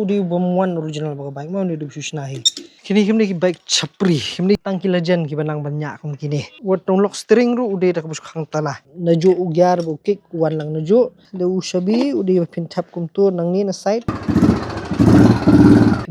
udi bamuan original baga bike mau ni du susnahi. Kini ki bike chapri. Kini tangki lajan ki banang banyak kum kini. Wat tong lock steering ru udi dak bus khang tanah. Naju ugyar bu kick wan lang naju. De ushabi udi pin tap kum tu nang ni na side.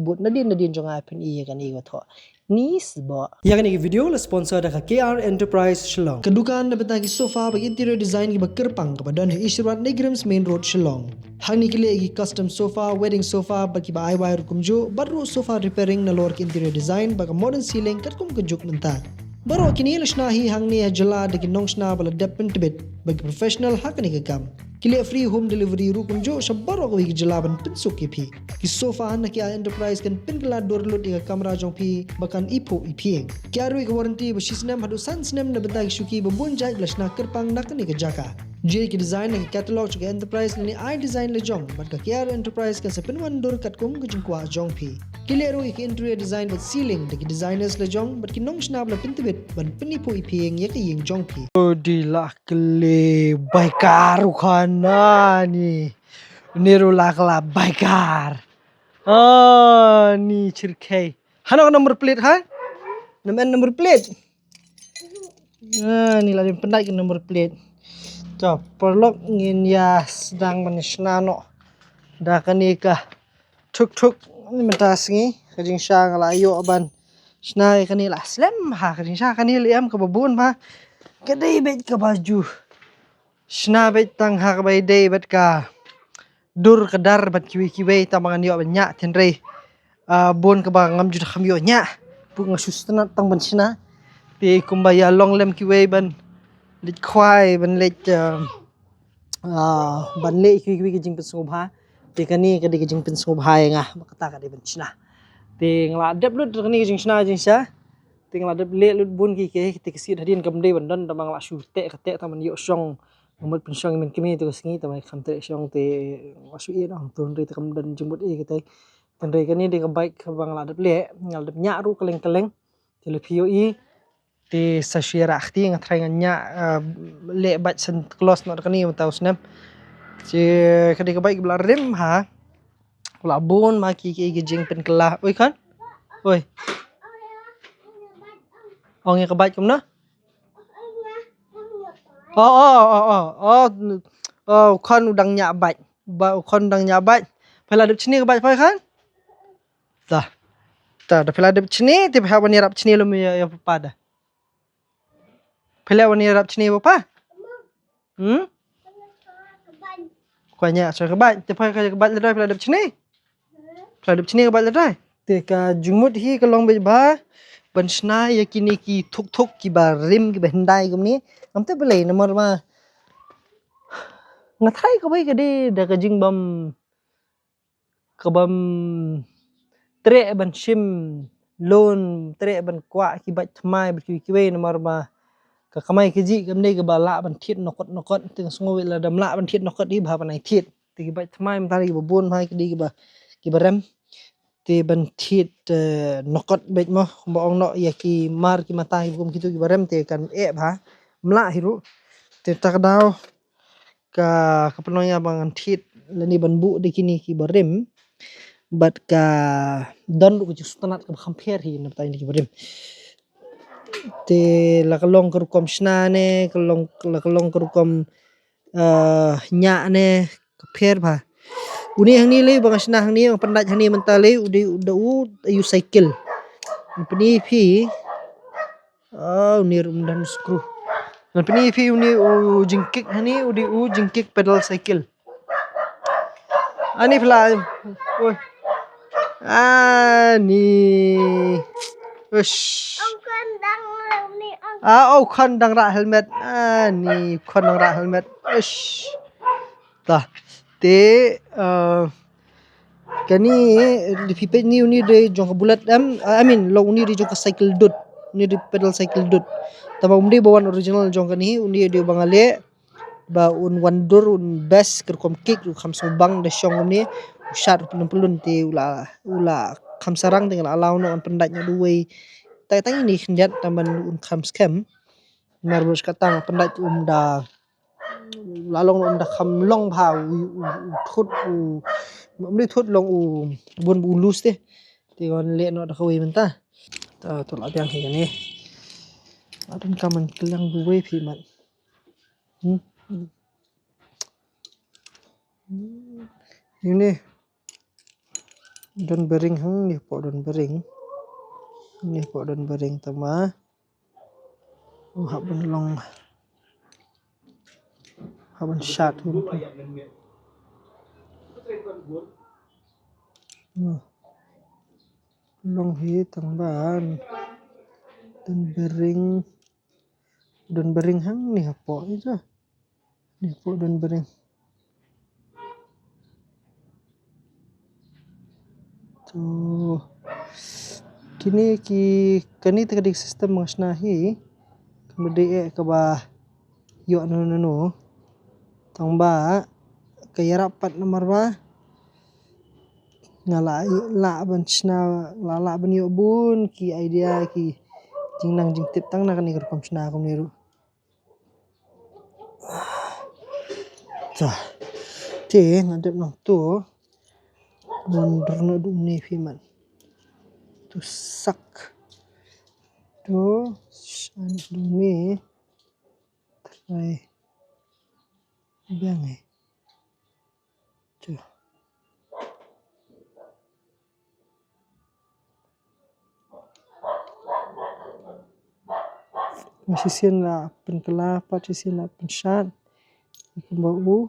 Buat nadin jong apin iya kan iya tho. Nis ba. Ya kan video la sponsor dah KR Enterprise Shillong. Kedukaan na betagi sofa bagi interior design ki bakirpang kepada Ishrat Negrams Main Road Shillong. Hang ni kile gi custom sofa, wedding sofa bagi ba ai wire kumjo, baru sofa repairing na lor ki interior design bagi modern ceiling kat kum kejuk mentah. Baru kini lashnahi hang ni ajala dagi nongsna bala depen tibet bagi professional hak ni kagam. Kile free home delivery ru kumjo shabbaro ko gi jalaban pinsuk ki phi. Ki sofa na ki enterprise kan pinkala dorlut iga kamera jong phi bakan ipo ipieng. Ki aru ki warranty ba shisnem hadu sansnem na betagi shuki ba bunjai lashna kirpang nak ni ka jaka. Jiri ki design na ki catalog ki enterprise ni ai design le jong bat ka KR Enterprise kan sepin wan dor kat kum ku jingkwa jong phi. Kile ru ki interior design with ceiling de ki designers le jong bat ki nong snab la pintibet ban pinipo ipieng ye ki yeng jong phi. Odilah kele baikar khana ni. Niru lakla baikar. Ah ni cirkai. Hana nomor plate ha? Nomor plate. Ah ni lah pendai ke nomor plate. Jom perlok ngin ya sedang menisnano. Dah kani ka tuk ni mentas ngi kajing syang la ayo aban. Snai kani lah slam ha kajing syang kani liam ke babun ma. Kedai bet ke baju. Sna bet tang ha ke bai dei bet ka. Dur kedar bat kiwi tamangan yo banyak tenre. Bon ke bang ngam juda kham yo nya. Bu ngasus tenat tang ban sna. Ti kumbaya long lem kiwi ban. Lit khwai ban let ban le kiwi ke jing pensung ha. Ti kani ke jing pensung ha ngah makata ka de ban sna. Ti ngla dep lut kani jing sna jing sya. Ting la le lut bun ki ke ti kesit hadin kam de ban dan tamang la su te ka te taman yo song nomor pensong men kimi tu singi tamai kham te song te wasu i dong tun ri kam dan jembut i ke te tan re kani de ka baik ka bang la le ngal dep nya ru keleng te le pio i te sa shira khti nga thrai nga nya le bat sen close not kani tau snap je ka de ka baik bla rem ha la bun ma ki jing pen kala oi kan oi ông nghe cái bạch không đó con đang nhả bạch con đang nhả bạch phải là được chini cái bạch phải không ta phải là được chini thì phảiวันนี้รับchini lo ya papa dah phải làวันนี้รับchini papa kuanya so cái bạch thì phải cái bạch là phải là được chini phải được chini cái bạch là rồi thì cả jumut hi cái long bạch ba Bansna ya kini ki thuk ki ba rim ki behendai kumni amte bele nomor ma ngathai ko bai kade da ka jing bam tre ban shim loan tre ban kwa ki bat thmai ba ki we nomor ma ka kamai ki ji kamne ka ba la ban thit nokot ting sngowi la dam la ban thit nokot di ba banai thit ti ki bat thmai ma tari ki ba bon mai ki ba rem ti ban thit nokot bet mo bong no ya ki mar ki mata kum kitu ki barem te kan ba mla hiru te tak dau ka penoya bang thit lani ban bu de kini ki barem bat ka don ku justanat ka khampher hi na tai ki barem te la kalong ka kom sna ne kalong ka kom nya ne ka pher ba uni hang ni le bang asna hang ni ang pandai hang ni mentale ayu cycle peni phi uni dan screw dan peni phi uni jingkik hang ni jingkik pedal cycle ani pla oi ani ush kon dang ra helmet ani kon dang ra helmet ush ta te kani di pipet ni uni de jong bulat I mean lo uni de jong cycle dot uni de pedal cycle dot taba umde bawan original jong kani uni de bangale ba one door best ker kom kick kham so bang de shong ni shat pelun te ula kham sarang dengan alau no pendat nya duwe tai ni khnjat taman kham scam marbus katang pendat da lalong da kham long phau thut Beli thốt long u buôn bu lus thế thì còn lệ nó đã khơi mình ta tôi lại biang thì này ở trên cam mình klang bu về thì mình ini don bering hang nih po don bering nih po don bering tama habun long habun shat long hi tang ban don bering hang nih po itu nih po don bering tuh kini kani tekadik sistem mengasnahi kemudian ke bah yuk nunu tang ba kaya rapat nomor ba ngala la ban chna la ban yuk bun ki idea ki jingnang jing tip tang na kan ikut kom chna kom niru ta te ngadep nang tu mundur du ni fiman tu sak tu shan du ni try biang tu masih sian la pen kelapa sian la pen shan ikum bau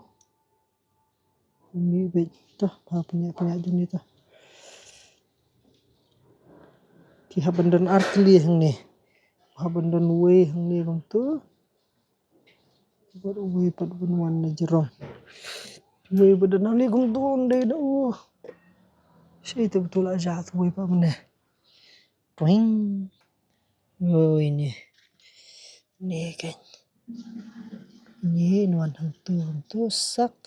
ni bet tu punya dunia tu ki habandan artli hang ni habandan we hang ni bang tu buat we pat bunwan na jerong we badan ali gum don de do saya tu betul aja tu we pa benda twing oh ini kan ini nuan hang tu sak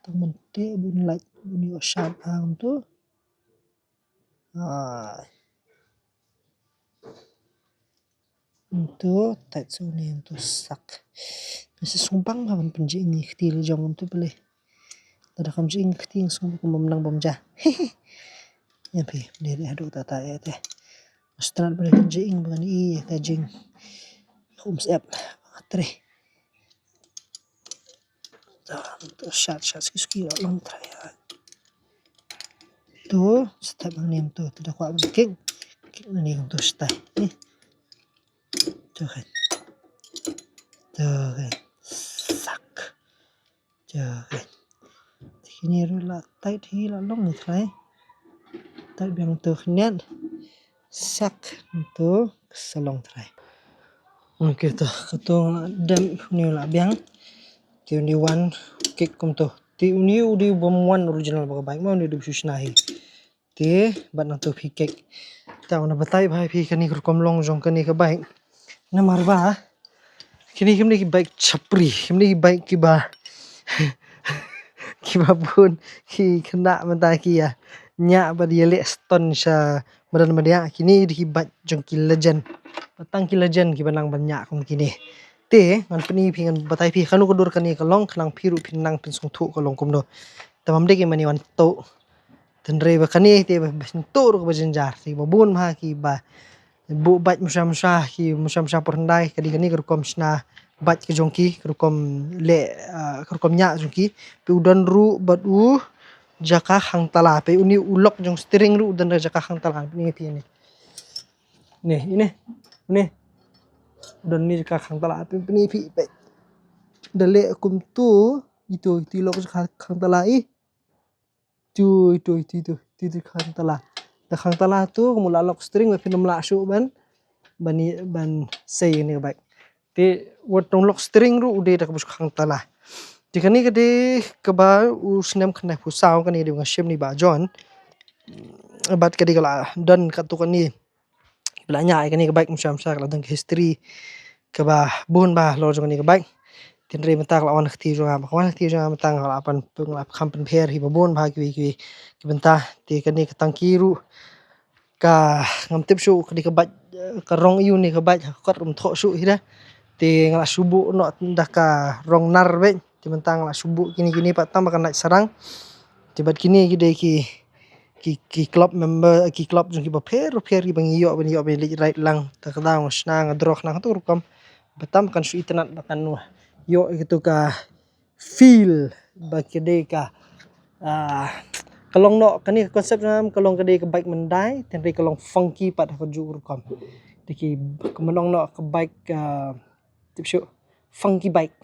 temen te bun like bun yo sharp hang tu untuk tat suni untuk sak masih sumpang kawan penjing ni kecil jong tu boleh ada kam jing kecil sumpang menang bomja ya pi dari aduk tata ya teh mustral boleh penjing bukan iya kajing siap tre untuk shot ski long try tu step ni tu tidak kuat kick ni untuk style ni tu kan sak tu kan ini rula tight hi la long ni try tight biang tu khnian sak tu selong try okay tu katong dam ni la biang ti ni one kick kum tu ti ni udi bom one original ba baik mau ni du susnahi ti ban tu phi kick ta na batai bhai phi kani kom long jong kani ka baik na marba kini kimni ki baik chapri kimni ki baik ki ba ki babun ki kena mata ki ya nya ba dia le stone sha badan media kini di bat jong ki legend patang ki legend ki banang banyak kum kini te ngan peni phi ngan batai phi kanu kodur kani kalong khnang phiru phinang pin sung thu kalong kum do tamam de ki mani wan to tenre ba kani te ba to ro ba jenjar ti babun ma ki ba bu bat musam porndai kadi kani kom sna bat ke jongki kom le kom nya jongki pe udan ru bat jaka hang tala pe uni ulok jong steering ru udan jaka hang tala ni pi ni ini udan ni jaka hang tala pe ni pi pe dale kum tu itu lok hang tala itu hang tala da hang tala tu mula lok steering we pinam la su ban say ni baik te wotong lok steering ru ude da kabus hang tala di kani kade keba usnam khnai pusau kani de ngasem ni ba jon bat kadi kala dan katu kani belanya kani ke baik musam sa kala dang history keba bun ba lo jong ni ke baik tinre mata kala wan khti jong wan khti jong mata kala apan penglap kampen pher hi babon ba ki benta te kani ketangki ru ka ngam tip su kadi ke bat ka rong yu ni ke bat kot rum tho su hida te ngala subu no ndak ka rong nar be ti mentang la subu kini pat tam makan naik sarang Tibat kini kita ki club member ki club jong ki paper ki bang iyo ben right lang takdang snang adrok nang tu rukam betam kan su internet bakan nu yo gitu ka feel bakede ka kalong no kani konsep nam kalong kade ka bike mendai tenri kalong funky pat ka ju rukam diki kemenong no ka bike tipsyo funky bike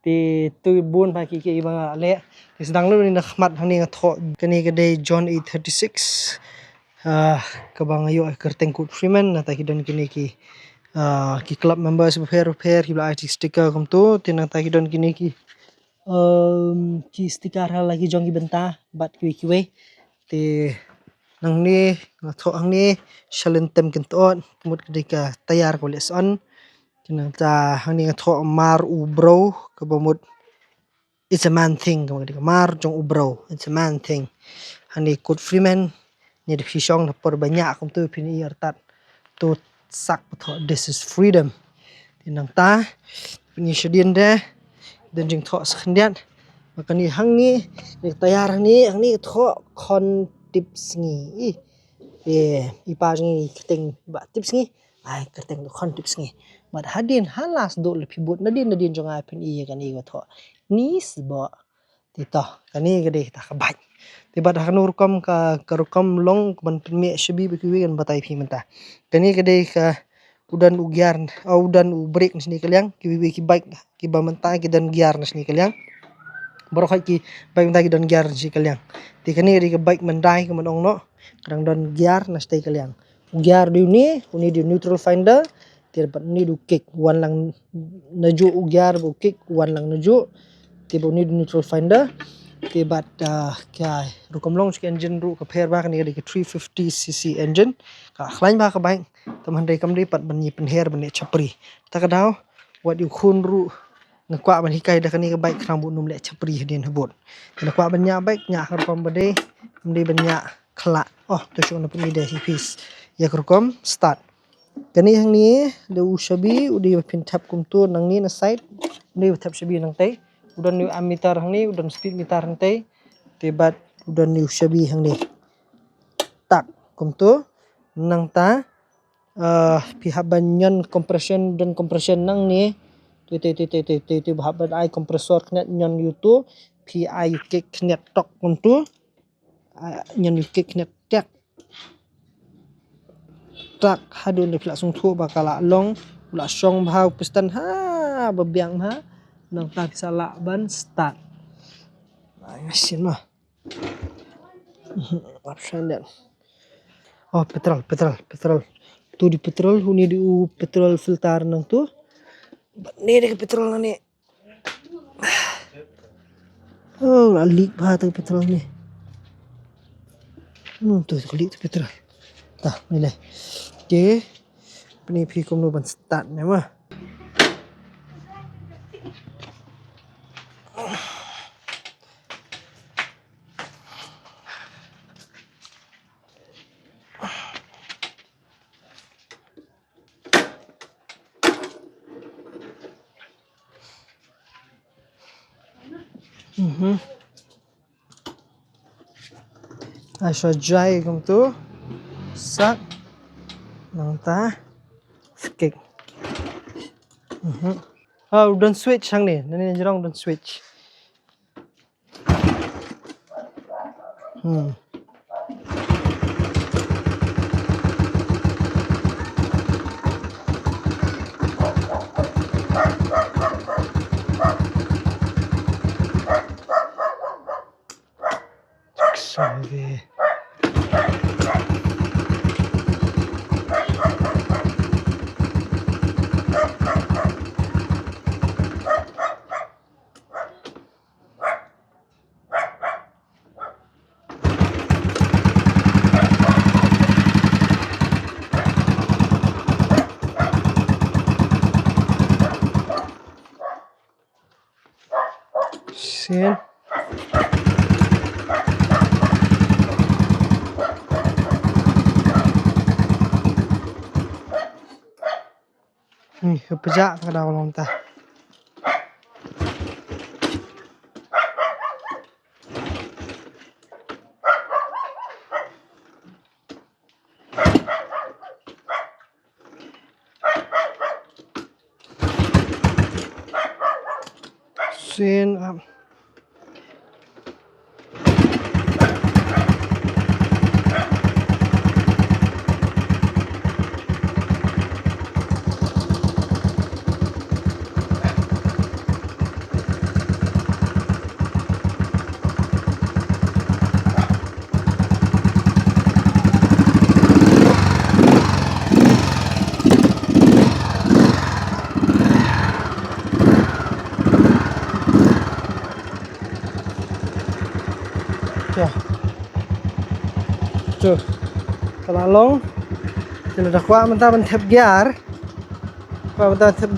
thì tôi buôn phải cái mà lẽ thì sedang lu ni nakmat hani ngatho kani kade John 836 kabang ayo kerteng kut Freeman na takidon kini ki club members repair ki IT sticker kam tu tinang takidon kini ki sticker hal lagi jong ki benta bat ki ti nang ni ngatho ang ni shalentem kenton mut kedika tayar ko leson tinang ta hang ni ngatho mar ubro kabamut it's a man thing kemudian mar jong ubro it's a man thing hani kut Freeman ni de pisong por banyak kum tu pini artat tu sak patho this is freedom tinang ta pini shedien de dan jing tho sakhndian makani hang ni tayar hang ni tho kon tips ni ipa ni keteng ba tips ni ai keteng kon tips ni but hadin halas do lebih but nadin jong ai pin kan i tho ni sbo tito kani gede ta kabaj tiba dah kanur kam ka karukam long man me shebi bikiwi kan batai phi menta kani gede ka udan ugyar udan break nisni kaliang kiwi ki bike ki ba menta ki dan giar nisni kaliang baru ki bike menta ki dan giar nisni kaliang ti kani gede ka bike mendai ka manong no kadang dan giar nastai kaliang ugyar di uni di neutral finder dapat ni du kick wan lang naju ugyar bu kick wan lang naju tiba ni neutral finder tiba kya rukom long skin engine ru ka pher ba kan ni ke 350cc engine ka khlain ba ka baik teman dai kam dai pat banyi penher bani chapri ta ka daw wat yu khun ru ngakwa ban hikai da kan ni ka baik khram bu num le chapri hedin habot ngakwa ban nya baik nya har pam bade mdi ban nya khla to shon na puni de hipis ya rukom start kani hang ni de ushabi udi pin tap kum tu nang ni na side ni tap shabi nang tai udan ni ammeter hang ni udan speed meter hang tai tibat udan ni ushabi hang ni tak kum tu nang ta pihak banyan compression dan compression nang ni tu haban ai kompresor kena nyon yutu pi ai kick kena tok kum tu nyon kick kena tak hadun de langsung thu bakala long la song bhau piston babiang nang ta bisa la ban start mesin mah option dan petrol tu di petrol huni di petrol filter nang tu ni de petrol nang ni la leak tu petrol ni tu leak tu petrol tah ni le okay peni pi kum no ban start ne mah Asha jai kum tu sak nang ta kick udan switch hang ni nani jarang udan switch Sorry. Sin. Nih, kepejak kada long ta. Sin up. Ya. Tuh. Kalau long kalau dah kuat mentah tap gear. Kuat mentah tap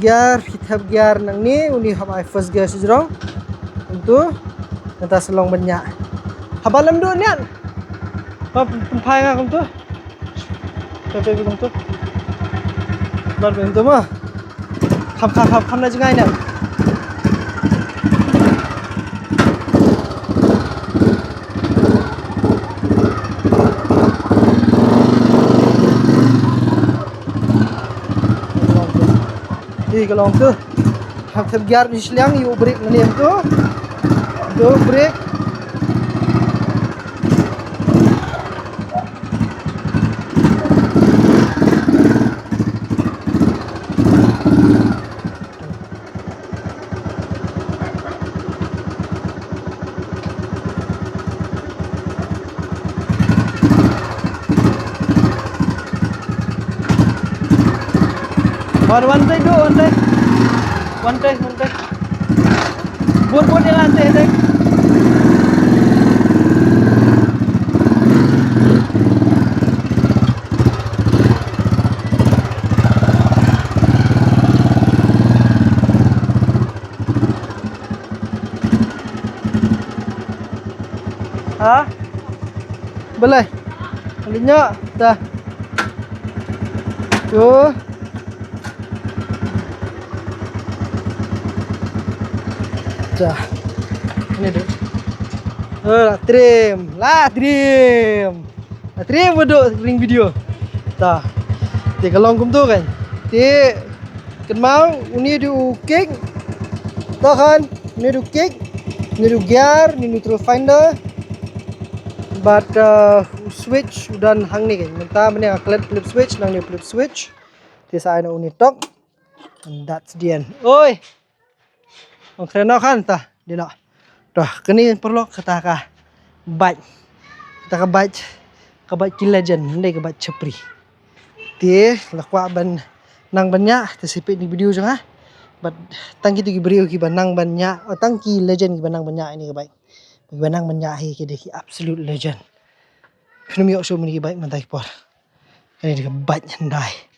gear nang ni uni hab I first gear sejrong. Untuk mentah selong banyak. Habalam do nian. Apa pempai ngak tu? Tapi begitu tu. Bar begitu mah. Hab nak juga nian. Kalau tu hab tap gear di seliang you brake ni tu. Do brake. One take. Buat yang lantai. Ha? Boleh. Alinya dah. Tuh. Dah. Ini deh. Trim bodoh ring video. Dah. Dia kalau kum tu kan. Dia kenal ini du kick. Dah kan? Ini du kick. Ini du gear, ini neutral finder. But switch dan hang ni kan. Mentah mana aklet flip switch, nang ni flip switch. Dia saya nak uni tok. And that's the end. Oi. Ang krena kan tah dia nak. Dah kini perlu kata ka bike. Kata ka bike legend ni ka bike cepri. Dia lakwa ban nang banyak tersipit di video je ha. But tangki tu beri ki banang banyak. Tangki legend ki banang banyak ini ka bike. Banang banyak hi ki deki absolute legend. Film yok show ni ki bike mantai por. Ini ka bike handai.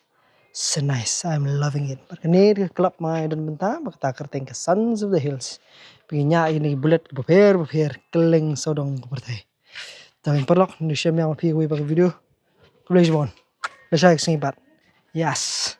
So nice, I'm loving it. Ini di klub mai dan bentah, bakta kerteng ke Sons of the Hills. Pinya ini bullet beper keling sodong bertai. Tapi perlok Indonesia yang mau pergi pakai video. Boleh jempol. Bisa singkat. Yes.